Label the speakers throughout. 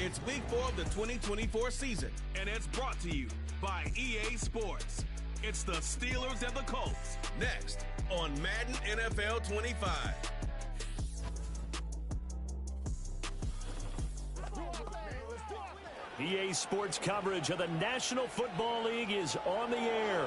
Speaker 1: It's week 4 of the 2024 season, and it's brought to you by EA Sports. It's the Steelers and the Colts. Next on Madden NFL 25.
Speaker 2: EA Sports coverage of the National Football League is on the air.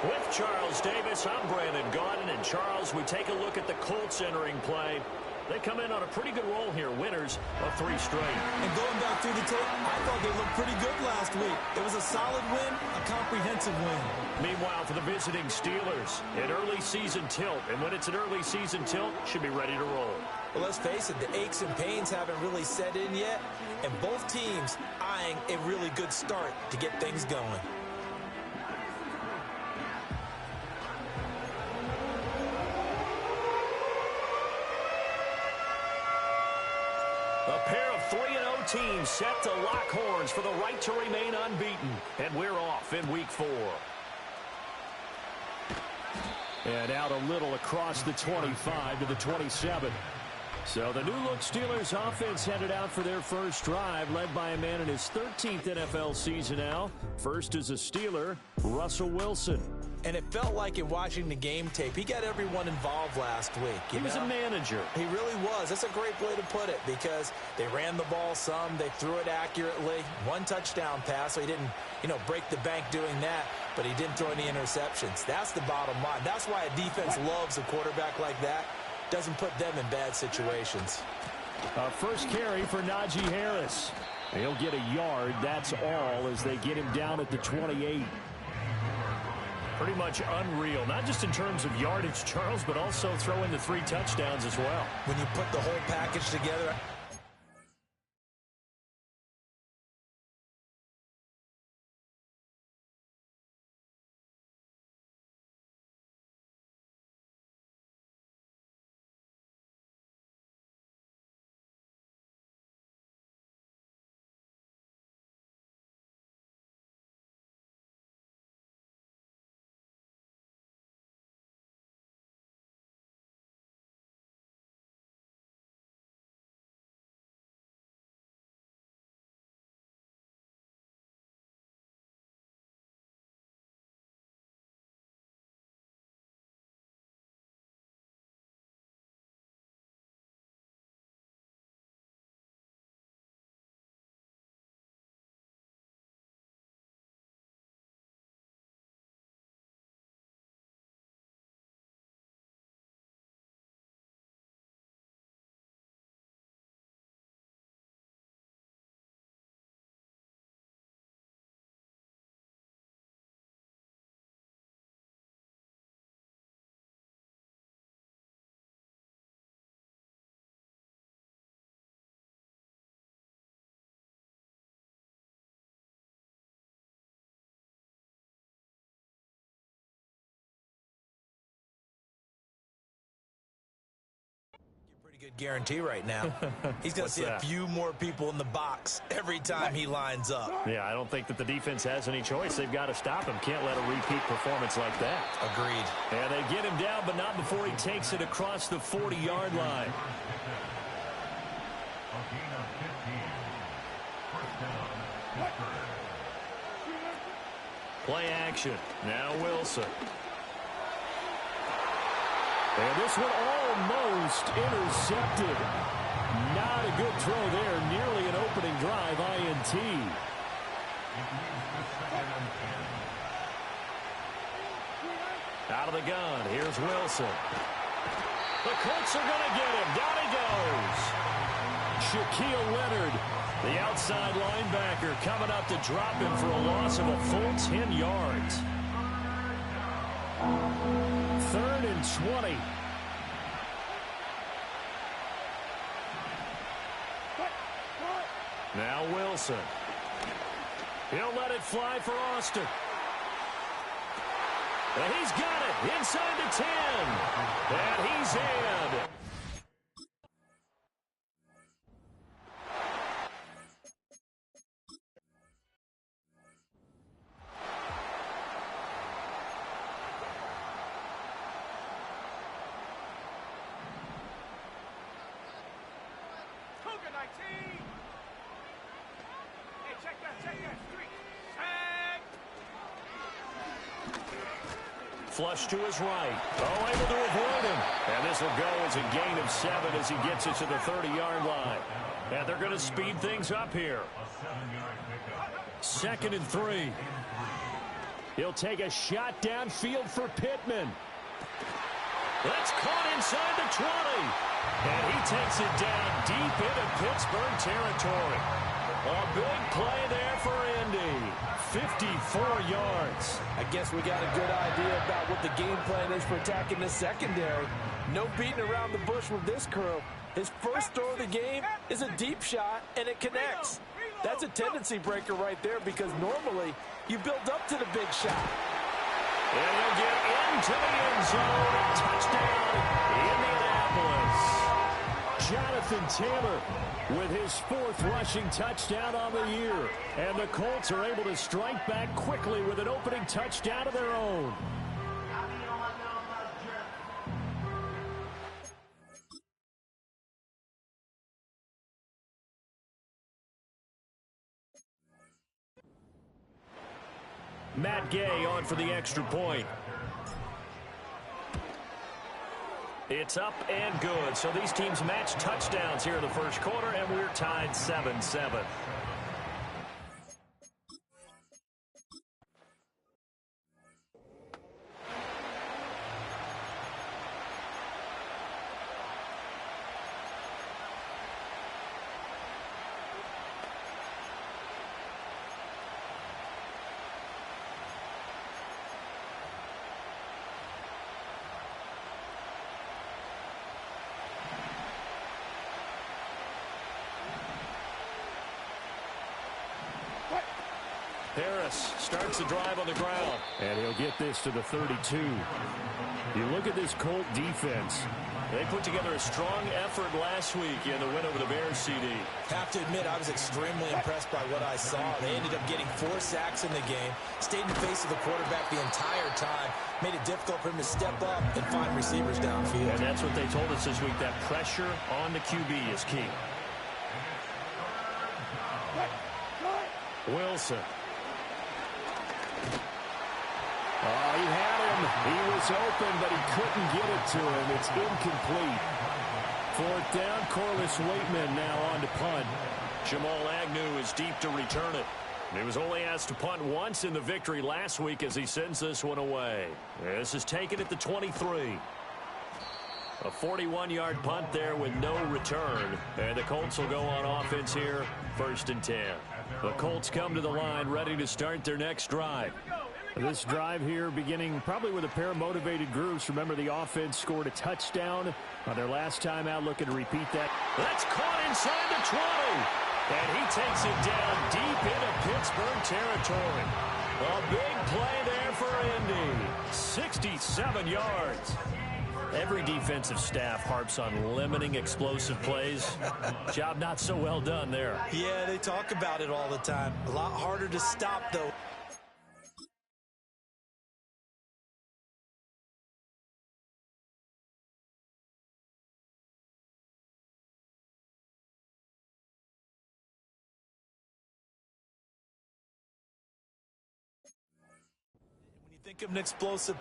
Speaker 2: With Charles Davis, I'm Brandon Gaudin. And Charles, we take a look at the Colts entering play. They come in on a pretty good roll here, winners of 3 straight.
Speaker 3: And going back through the tape, I thought they looked pretty good last week. It was a solid win, a comprehensive win.
Speaker 2: Meanwhile, for the visiting Steelers, an early season tilt. And when it's an early season tilt, should be ready to roll.
Speaker 3: Well, let's face it, the aches and pains haven't really set in yet. And both teams eyeing a really good start to get things going.
Speaker 2: A pair of 3-0 teams set to lock horns for the right to remain unbeaten. And we're off in week 4. And out a little across the 25 to the 27. So the new-look Steelers offense headed out for their first drive, led by a man in his 13th NFL season now. First as a Steeler, Russell Wilson.
Speaker 3: And it felt like in watching the game tape, he got everyone involved last week.
Speaker 2: He was a manager.
Speaker 3: He really was. That's a great way to put it because they ran the ball some. They threw it accurately. 1 touchdown pass, so he didn't, break the bank doing that, but he didn't throw any interceptions. That's the bottom line. That's why a defense loves a quarterback like that. Doesn't put them in bad situations.
Speaker 2: First carry for Najee Harris. He'll get a yard. That's all as they get him down at the 28. Pretty much unreal, not just in terms of yardage, Charles, but also throw in the 3 touchdowns as well.
Speaker 3: When you put the whole package together. Good guarantee right now. He's going to see a few more people in the box every time he lines up.
Speaker 2: Yeah, I don't think that the defense has any choice. They've got to stop him. Can't let a repeat performance like that.
Speaker 3: Agreed.
Speaker 2: And they get him down, but not before he takes it across the 40-yard line. Play action. Now Wilson. And this one almost intercepted. Not a good throw there. Nearly an opening drive INT. Out of the gun. Here's Wilson. The Colts are going to get him. Down he goes. Shaquille Leonard, the outside linebacker, coming up to drop him for a loss of a full 10 yards. 3rd and 20. Now Wilson. He'll let it fly for Austin. And he's got it inside the 10. And he's in. Flush to his right. Oh, able to avoid him. And this will go as a gain of 7 as he gets it to the 30-yard line. And they're going to speed things up here. 2nd and 3. He'll take a shot downfield for Pittman. That's caught inside the 20. And he takes it down deep into Pittsburgh territory. A big play there for Indy. 54 yards.
Speaker 3: I guess we got a good idea about what the game plan is for attacking the secondary. No beating around the bush with this crew. His first throw of the game is a deep shot, and it connects. That's a tendency breaker right there because normally you build up to the big shot.
Speaker 2: And he'll get into the end zone. Touchdown, Indianapolis. Jonathan Taylor with his 4th rushing touchdown on the year. And the Colts are able to strike back quickly with an opening touchdown of their own. Matt Gay on for the extra point. It's up and good. So these teams match touchdowns here in the first quarter, and we're tied 7-7. Harris starts the drive on the ground. And he'll get this to the 32. You look at this Colt defense. They put together a strong effort last week in the win over the Bears, CD.
Speaker 3: Have to admit, I was extremely impressed by what I saw. They ended up getting 4 sacks in the game, stayed in the face of the quarterback the entire time, made it difficult for him to step up and find receivers downfield.
Speaker 2: And that's what they told us this week, that pressure on the QB is key. Wilson. Oh, he had him. He was open, but he couldn't get it to him. It's incomplete. 4th down, Corliss Waitman now on to punt. Jamal Agnew is deep to return it. He was only asked to punt once in the victory last week as he sends this one away. This is taken at the 23. A 41-yard punt there with no return. And the Colts will go on offense here, 1st and 10. The Colts come to the line ready to start their next drive. This drive here beginning probably with a pair of motivated groups. Remember, the offense scored a touchdown on their last time out, looking to repeat that. That's caught inside the 20. And he takes it down deep into Pittsburgh territory. A big play there for Indy. 67 yards. Every defensive staff harps on limiting explosive plays. Job not so well done there.
Speaker 3: Yeah, they talk about it all the time. A lot harder to stop, though. When you think of an explosive...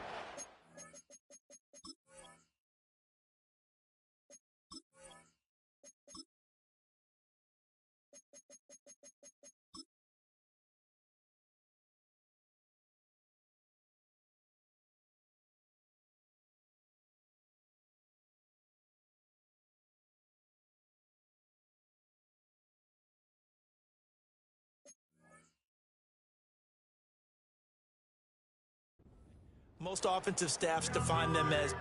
Speaker 3: Most offensive staffs define them as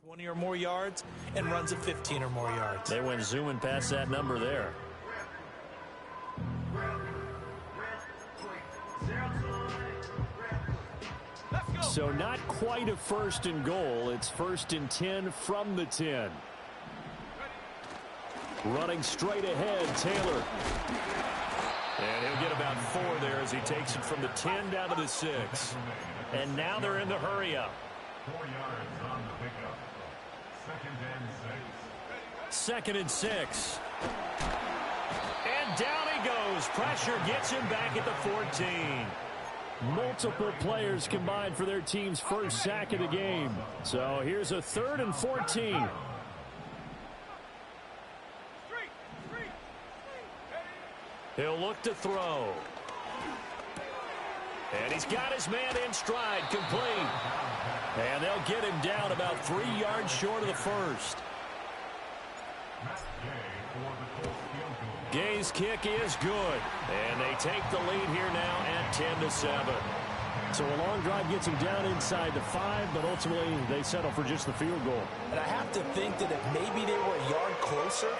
Speaker 3: 20 or more yards and runs of 15 or more yards.
Speaker 2: They went zooming past that number there. So not quite a first and goal. It's 1st and 10 from the 10. Running straight ahead, Taylor. And he'll get about 4 there as he takes it from the 10 down to the 6. And now they're in the hurry-up.
Speaker 4: 4 yards on the pickup.
Speaker 2: 2nd and 6. And down he goes. Pressure gets him back at the 14. Multiple players combined for their team's first sack of the game. So here's a 3rd and 14. He'll look to throw. And he's got his man in stride, complete. And they'll get him down about 3 yards short of the first. Gay's kick is good. And they take the lead here now at 10-7. So a long drive gets him down inside the 5, but ultimately they settle for just the field goal.
Speaker 3: And I have to think that if maybe they were a yard closer,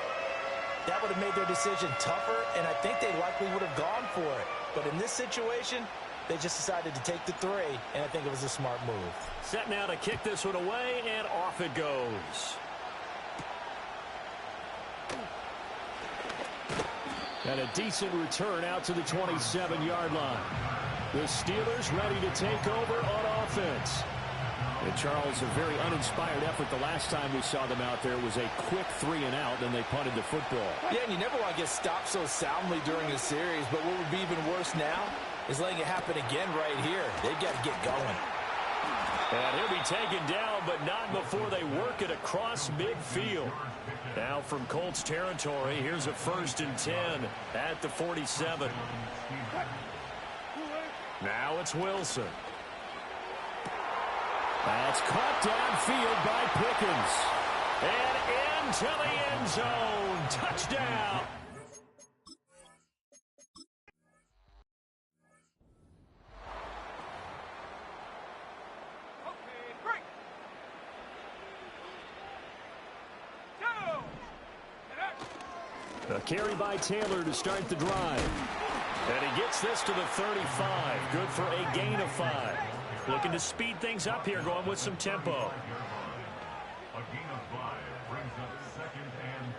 Speaker 3: that would have made their decision tougher, and I think they likely would have gone for it. But in this situation, they just decided to take the 3, and I think it was a smart move.
Speaker 2: Set now to kick this one away, and off it goes. And a decent return out to the 27-yard line. The Steelers ready to take over on offense. And Charles, a very uninspired effort the last time we saw them out there was a quick 3 and out, then they punted the football.
Speaker 3: Yeah, and you never want to get stopped so soundly during a series, but what would be even worse now is letting it happen again right here. They've got to get going.
Speaker 2: And he'll be taken down, but not before they work it across midfield. Now from Colts territory, here's a 1st and 10 at the 47. Now it's Wilson. That's caught downfield by Pickens. And into the end zone. Touchdown. A carry by Taylor to start the drive. And he gets this to the 35. Good for a gain of 5. Looking to speed things up here, going with some tempo.
Speaker 4: A gain of 5 brings up 2nd and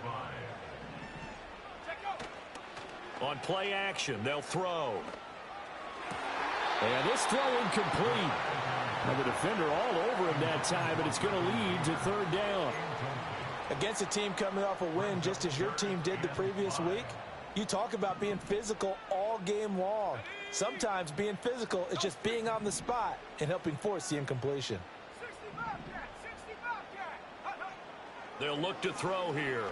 Speaker 4: 5.
Speaker 2: On play action, they'll throw. And this throw incomplete. And the defender all over him that time, but it's going to lead to 3rd down.
Speaker 3: Against a team coming off a win just as your team did the previous week, you talk about being physical all game long. Sometimes being physical is just being on the spot and helping force the incompletion.
Speaker 2: They'll look to throw here.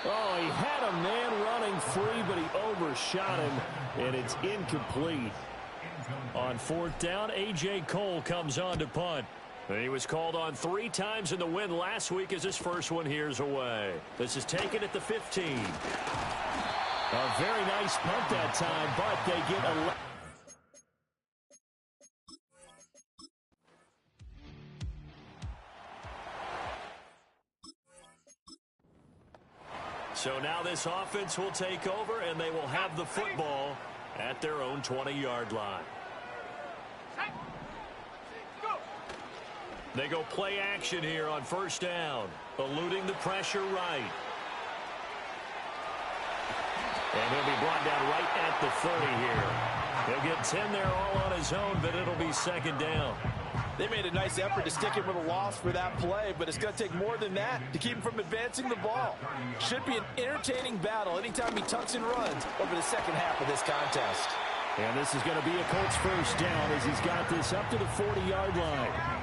Speaker 2: Oh, he had a man running free, but he overshot him, and it's incomplete. On 4th down, A.J. Cole comes on to punt. And he was called on 3 times in the win last week as his first one here's away. This is taken at the 15. A very nice punt that time, but they get a... So now this offense will take over, and they will have the football at their own 20-yard line. They go play action here on 1st down, eluding the pressure right. And he'll be brought down right at the 30 here. He'll get 10 there all on his own, but it'll be 2nd down.
Speaker 3: They made a nice effort to stick him with a loss for that play, but it's going to take more than that to keep him from advancing the ball. Should be an entertaining battle anytime he tucks and runs over the second half of this contest.
Speaker 2: And this is going to be a Colts 1st down as he's got this up to the 40-yard line.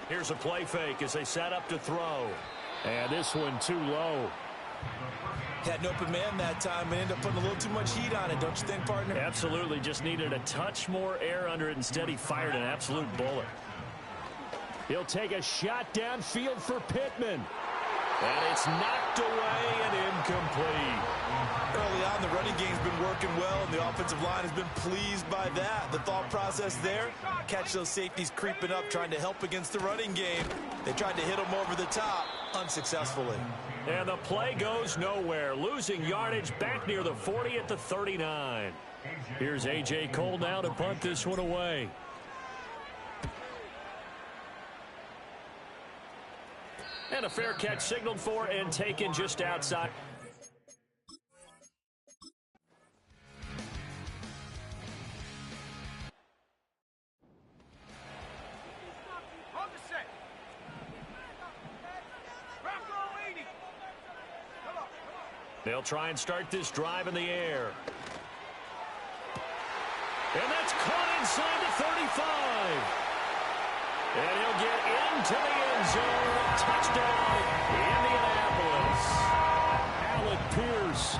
Speaker 2: Here's a play fake as they set up to throw. And this one too low.
Speaker 3: Had an open man that time and ended up putting a little too much heat on it, don't you think, partner?
Speaker 2: Absolutely. Just needed a touch more air under it. Instead, he fired an absolute bullet. He'll take a shot downfield for Pittman. And it's knocked away and incomplete.
Speaker 3: Early on, the running game's been working well, and the offensive line has been pleased by that. The thought process there, catch those safeties creeping up, trying to help against the running game. They tried to hit them over the top, unsuccessfully.
Speaker 2: And the play goes nowhere, losing yardage back near the 40 at the 39. Here's A.J. Cole now to punt this one away. And a fair catch signaled for and taken just outside. They'll try and start this drive in the air. And that's caught inside the 35. And he'll get into the end zone. Touchdown, Indianapolis. Alec Pierce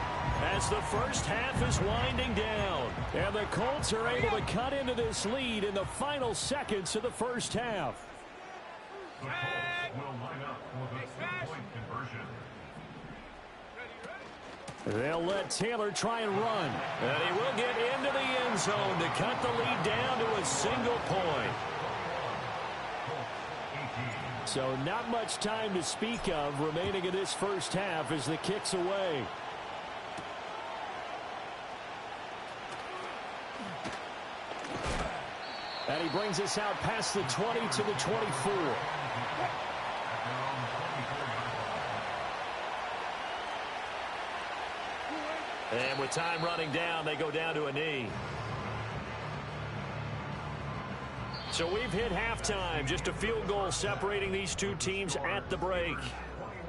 Speaker 2: as the first half is winding down. And the Colts are able to cut into this lead in the final seconds of the first half.
Speaker 4: The Colts will line up for the three-point conversion.
Speaker 2: They'll let Taylor try and run. And he will get into the end zone to cut the lead down to a single point. So not much time to speak of remaining in this first half as the kick's away. And he brings us out past the 20 to the 24. And with time running down, they go down to a knee. So we've hit halftime. Just a field goal separating these two teams at the break.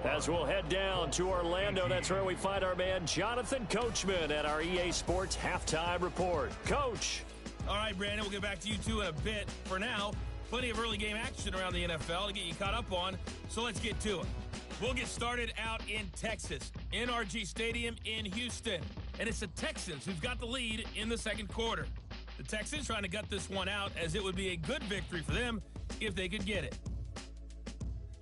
Speaker 2: As we'll head down to Orlando, that's where we find our man Jonathan Coachman at our EA Sports Halftime Report. Coach.
Speaker 1: All right, Brandon, we'll get back to you two in a bit. For now, plenty of early game action around the NFL to get you caught up on, so let's get to it. We'll get started out in Texas, NRG Stadium in Houston. And it's the Texans who've got the lead in the second quarter. The Texans trying to gut this one out, as it would be a good victory for them if they could get it.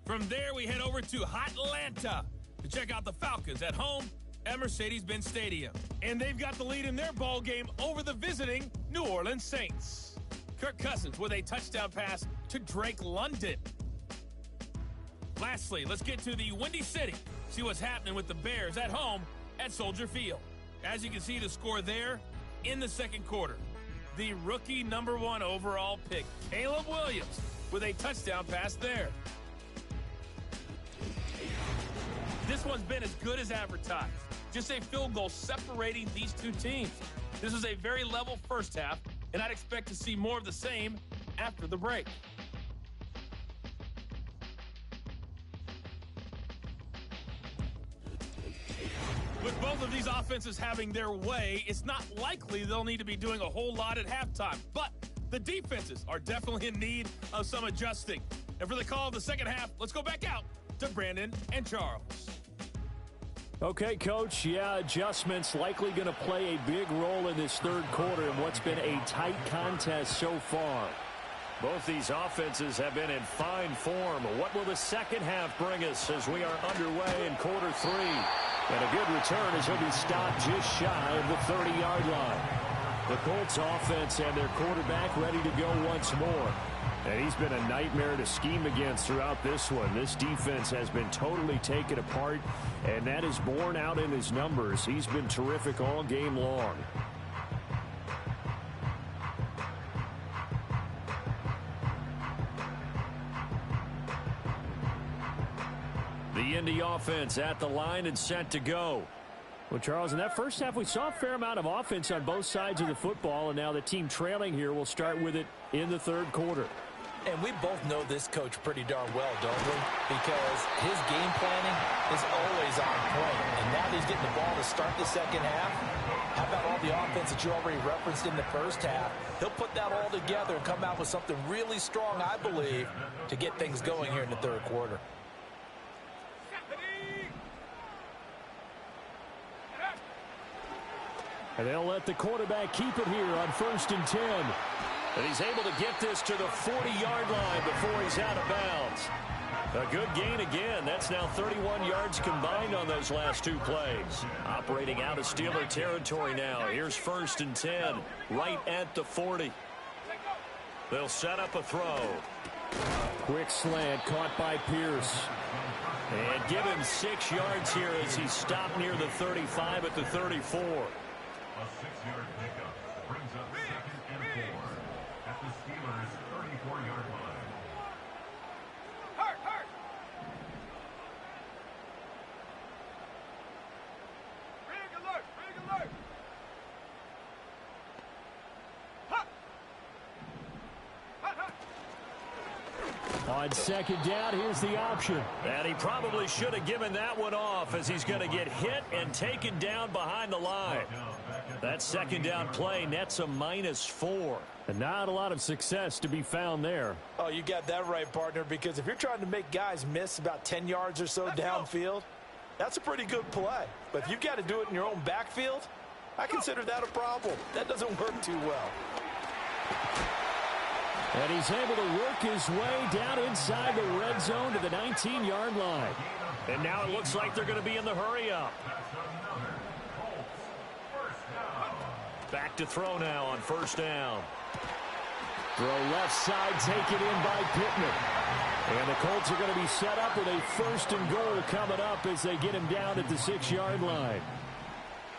Speaker 1: From there, we head over to Atlanta to check out the Falcons at home at Mercedes-Benz Stadium. And they've got the lead in their ball game over the visiting New Orleans Saints. Kirk Cousins with a touchdown pass to Drake London. Lastly, let's get to the Windy City. See what's happening with the Bears at home at Soldier Field. As you can see, the score there in the second quarter. The rookie #1 overall pick, Caleb Williams, with a touchdown pass there. This one's been as good as advertised. Just a field goal separating these two teams. This is a very level first half, and I'd expect to see more of the same after the break. With both of these offenses having their way, it's not likely they'll need to be doing a whole lot at halftime. But the defenses are definitely in need of some adjusting. And for the call of the second half, let's go back out to Brandon and Charles.
Speaker 2: Okay, Coach. Yeah, adjustments likely going to play a big role in this third quarter in what's been a tight contest so far. Both these offenses have been in fine form. What will the second half bring us as we are underway in quarter three? And a good return as he'll be stopped just shy of the 30-yard line. The Colts offense and their quarterback ready to go once more. And he's been a nightmare to scheme against throughout this one. This defense has been totally taken apart, and that is borne out in his numbers. He's been terrific all game long. The Indy offense at the line and set to go. Well, Charles, in that first half, we saw a fair amount of offense on both sides of the football, and now the team trailing here will start with it in the third quarter.
Speaker 3: And we both know this coach pretty darn well, don't we? Because his game planning is always on point. And now that he's getting the ball to start the second half, how about all the offense that you already referenced in the first half? He'll put that all together and come out with something really strong, I believe, to get things going here in the third quarter.
Speaker 2: And they'll let the quarterback keep it here on 1st and 10. And he's able to get this to the 40-yard line before he's out of bounds. A good gain again. That's now 31 yards combined on those last two plays. Operating out of Steeler territory now. Here's 1st and 10, right at the 40. They'll set up a throw.
Speaker 5: Quick slant caught by Pierce.
Speaker 2: And give him 6 yards here as he stopped near the 35 at the 34.
Speaker 4: A 6-yard pickup brings up 2nd and 4 at the Steelers' 34-yard line.
Speaker 5: On 2nd down, here's the option.
Speaker 2: And he probably should have given that one off as he's going to get hit and taken down behind the line. That 2nd down play nets a -4.
Speaker 5: And not a lot of success to be found there.
Speaker 3: Oh, you got that right, partner, because if you're trying to make guys miss about 10 yards or so downfield, that's a pretty good play. But if you've got to do it in your own backfield, I consider that a problem. That doesn't work too well.
Speaker 5: And he's able to work his way down inside the red zone to the 19-yard line.
Speaker 2: And now it looks like they're going to be in the hurry-up. Back to throw now on 1st down.
Speaker 5: Throw left side taken in by Pittman. And the Colts are going to be set up with a 1st and goal coming up as they get him down at the 6-yard line.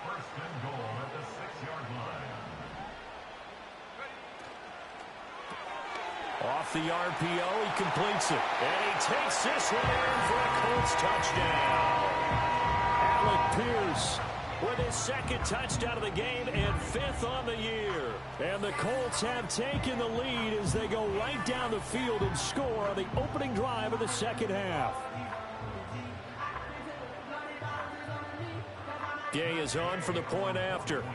Speaker 4: 1st and goal at the 6-yard line.
Speaker 2: Off the RPO, he completes it. And he takes this one in for a Colts touchdown.
Speaker 5: Alec Pierce
Speaker 2: with his 2nd touchdown of the game and 5th on the year.
Speaker 5: And the Colts have taken the lead as they go right down the field and score on the opening drive of the 2nd half.
Speaker 2: Gay is on for the point after.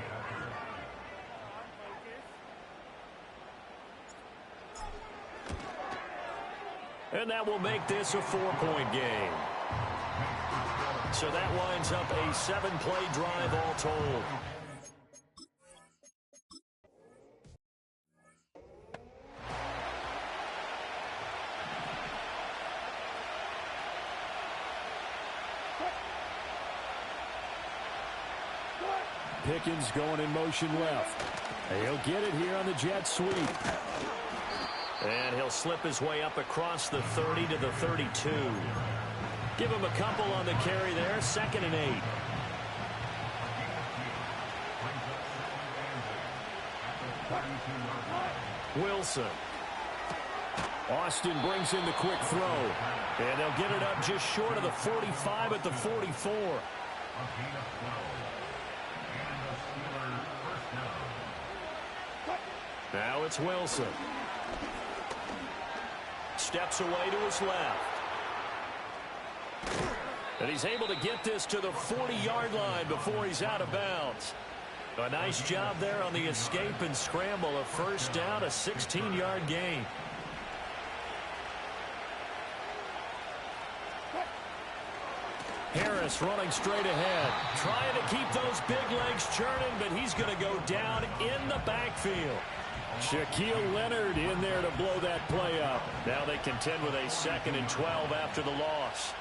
Speaker 2: And that will make this a 4-point game. So that winds up a 7-play drive all told.
Speaker 5: Pickens going in motion left. He'll get it here on the jet sweep.
Speaker 2: And he'll slip his way up across the 30 to the 32. Give him a couple on the carry there. 2nd and 8. Wilson.
Speaker 5: Austin brings in the quick throw.
Speaker 2: And they'll get it up just short of the 45 at the 44. Now it's Wilson. Steps away to his left. And he's able to get this to the 40-yard line before he's out of bounds. A nice job there on the escape and scramble. A 1st down, a 16-yard gain. Harris running straight ahead. Trying to keep those big legs churning, but he's going to go down in the backfield.
Speaker 5: Shaquille Leonard in there to blow that play up.
Speaker 2: Now they contend with a 2nd and 12 after the loss.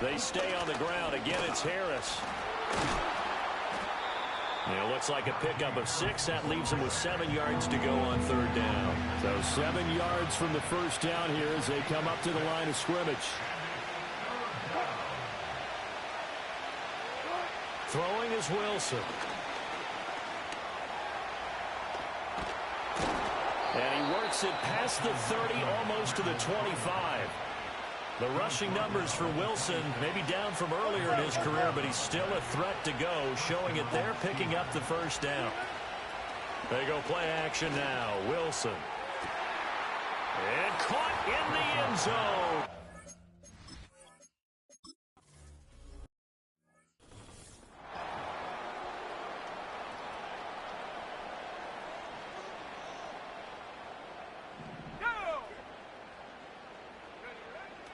Speaker 2: They stay on the ground. Again, it's Harris. It looks like a pickup of 6. That leaves them with 7 yards to go on 3rd down.
Speaker 5: So 7 yards from the 1st down here as they come up to the line of scrimmage.
Speaker 2: Throwing is Wilson. And he works it past the 30, almost to the 25. The rushing numbers for Wilson maybe down from earlier in his career, but he's still a threat to go, showing it there, picking up the 1st down. They go play action now. Wilson. And caught in the end zone.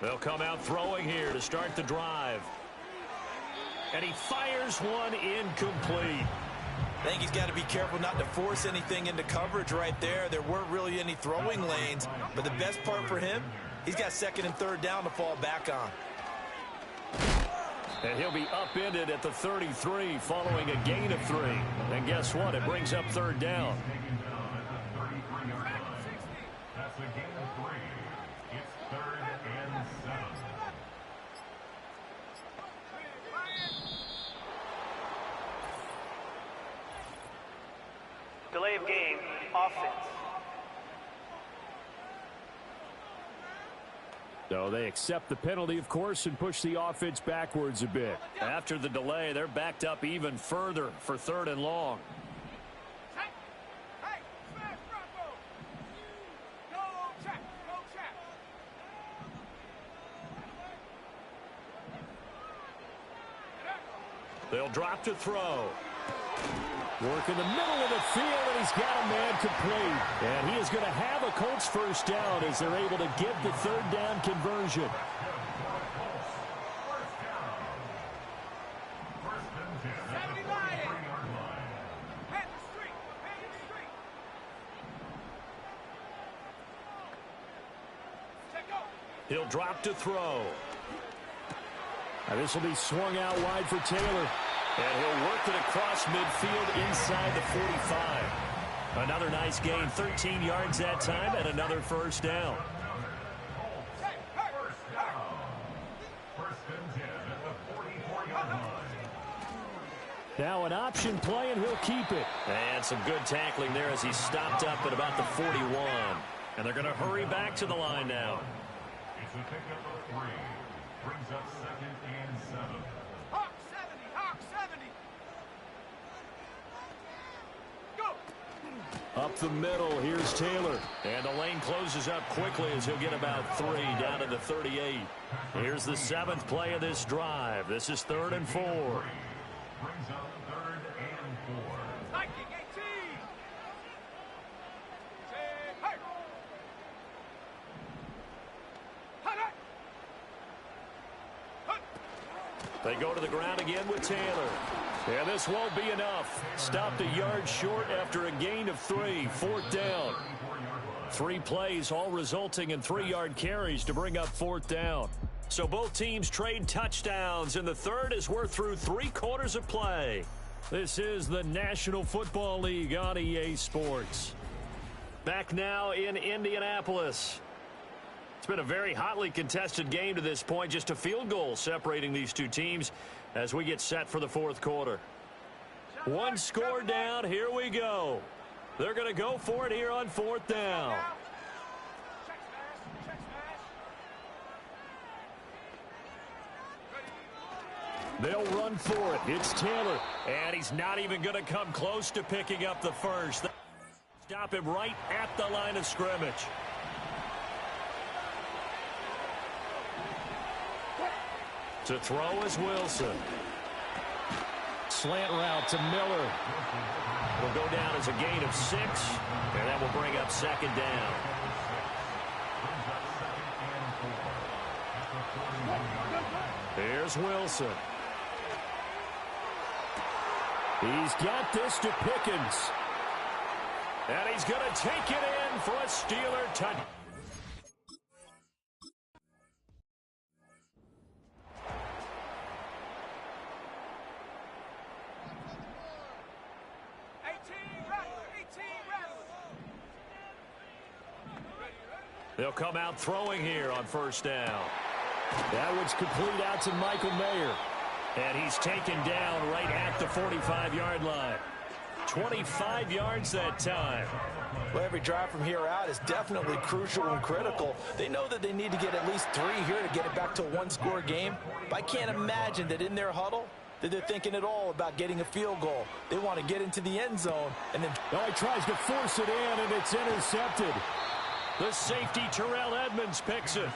Speaker 2: They'll come out throwing here to start the drive. And he fires one incomplete.
Speaker 3: I think he's got to be careful not to force anything into coverage right there. There weren't really any throwing lanes, but the best part for him, he's got second and third down to fall back on.
Speaker 2: And he'll be upended at the 33 following a gain of 3. And guess what? It brings up third down.
Speaker 4: That's a gain of 3. It's 3rd and 7.
Speaker 6: Delay of game, offense.
Speaker 2: So they accept the penalty, of course, and push the offense backwards a bit. After the delay, they're backed up even further for 3rd and long. They'll drop to throw. Work in the middle of the field, and he's got a man complete. And he is going to have a Colts first down as they're able to get the 3rd down conversion. He'll drop to throw. Now this will be swung out wide for Taylor. And he'll work it across midfield inside the 45. Another nice gain, 13 yards that time, and another first down. Now an option play, and he'll keep it. And some good tackling there as he stopped up at about the 41. And they're going to hurry back to the line now.
Speaker 4: It's a pickup of 3. Brings up 2nd and 7.
Speaker 6: Hawk 70, Hawk 70. Go.
Speaker 2: Up the middle, here's Taylor. And the lane closes up quickly as he'll get about 3 down to the 38. Here's the 7th play of this drive. This is 3rd and 4.
Speaker 4: Brings up 3rd and 4.
Speaker 6: Viking 18. Hey.
Speaker 2: They go to the ground again with Taylor. And this won't be enough. Stopped a yard short after a gain of 3. 4th down. 3 plays, all resulting in 3-yard carries to bring up 4th down. So both teams trade touchdowns, and the 3rd as we're through 3 quarters of play. This is the National Football League on EA Sports. Back now in Indianapolis. It's been a very hotly contested game to this point. Just a field goal separating these two teams as we get set for the 4th quarter. 1 score down. Here we go. They're going to go for it here on 4th down. They'll run for it. It's Taylor. And he's not even going to come close to picking up the first. Stop him right at the line of scrimmage. To throw is Wilson. Slant route to Miller. Will go down as a gain of 6, and that will bring up 2nd down. Here's Wilson. He's got this to Pickens. And he's going to take it in for a Steeler touchdown. They'll come out throwing here on 1st down. That one's complete out to Michael Mayer. And he's taken down right at the 45-yard line. 25 yards that time.
Speaker 3: Well, every drive from here out is definitely crucial and critical. They know that they need to get at least 3 here to get it back to a 1-score game. But I can't imagine that in their huddle that they're thinking at all about getting a field goal. They want to get into the end zone and then...
Speaker 2: Oh, he tries to force it in, and it's intercepted. The safety, Terrell Edmonds, picks it.